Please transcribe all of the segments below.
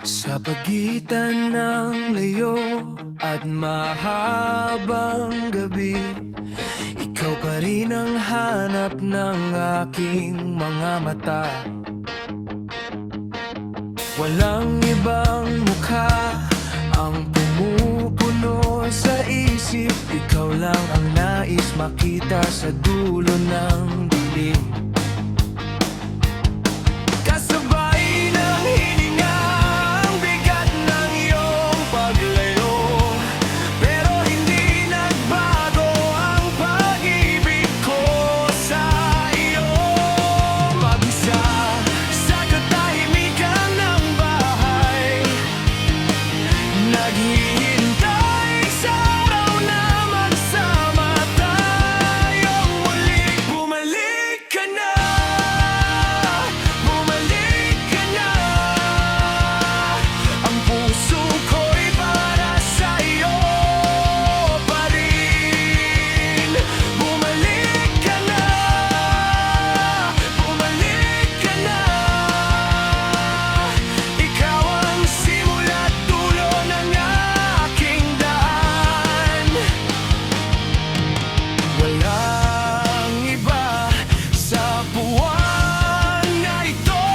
Sa pagitan ng layo at mahabang gabi, ikaw pa rin ang hanap ng aking mga mata. Walang ibang mukha ang pumupuno sa isip, ikaw lang ang nais makita sa dulo ng dilim. Kasabay ng hininga ang bigat ng iyong paglayo, pero hindi nagbago ang pag-ibig ko sa iyo. Mag-isa sa katahimikan ng bahay, naghihintay sa araw na magsama tayong muli. Bumalik ka na, bumalik ka na. Ang puso ko'y para sa'yo pa rin. Bumalik ka na, bumalik ka na. Ikaw ang simula't dulo ng aking daan. Walang iba sa buwan na ito,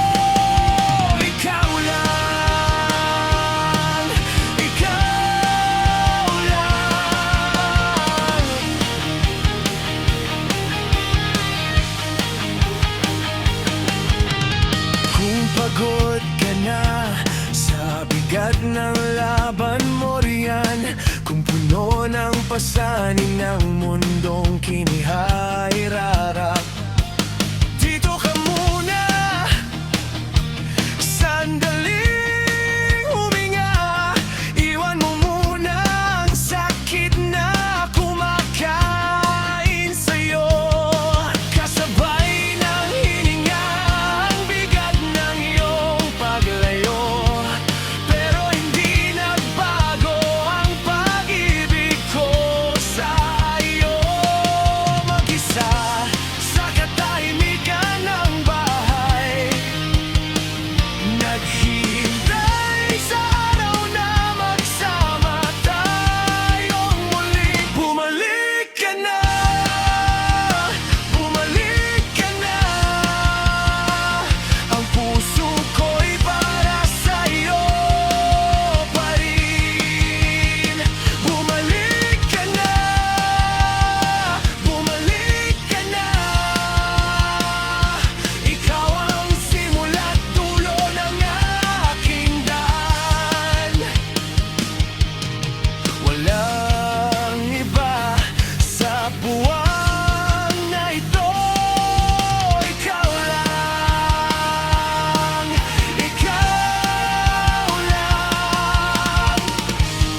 ikaw lang, ikaw lang. Kung pagod ka na sa bigat ng laban mo riyan, kung puno ng pasanin ng mundong kinihirarap, dito ka muna, sandaling huminga. Iwan mo muna ang sakit na kumakain sa'yo. Kasabay ng hininga ang bigat ng iyong paglayo, pero hindi nagbago ang pag-ibig ko sa iyo. Mag-isa sa katahimikan ng bahay, naghihintay sa araw na magsama tayong muli. Bumalik ka na, bumalik ka na. Ang puso ko'y para sa'yo pa rin. Bumalik ka na, bumalik ka na. Ikaw ang simula't dulo ng aking daan. Walang iba sa buwan na ito, ikaw lang, ikaw lang.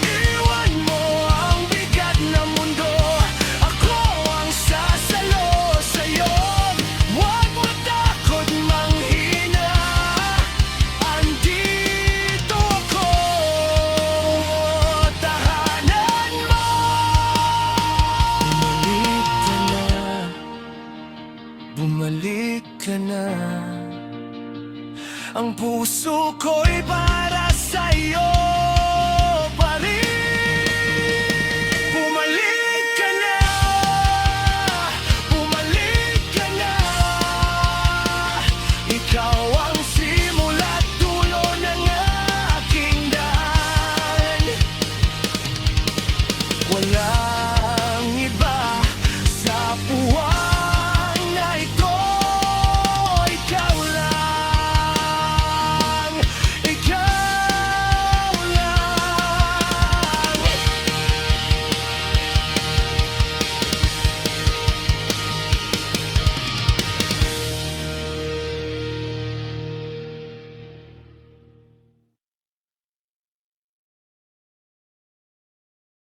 Iwan mo ang bigat ng mundo, ako ang sasalo sa'yo. Huwag matakot manghina, andito ako, tahanan mo. Bumalik ka na, ang puso ko'y para sa'yo pa rin. Bumalik ka na, bumalik ka na. Ikaw ang simula't dulo ng aking daan. Wala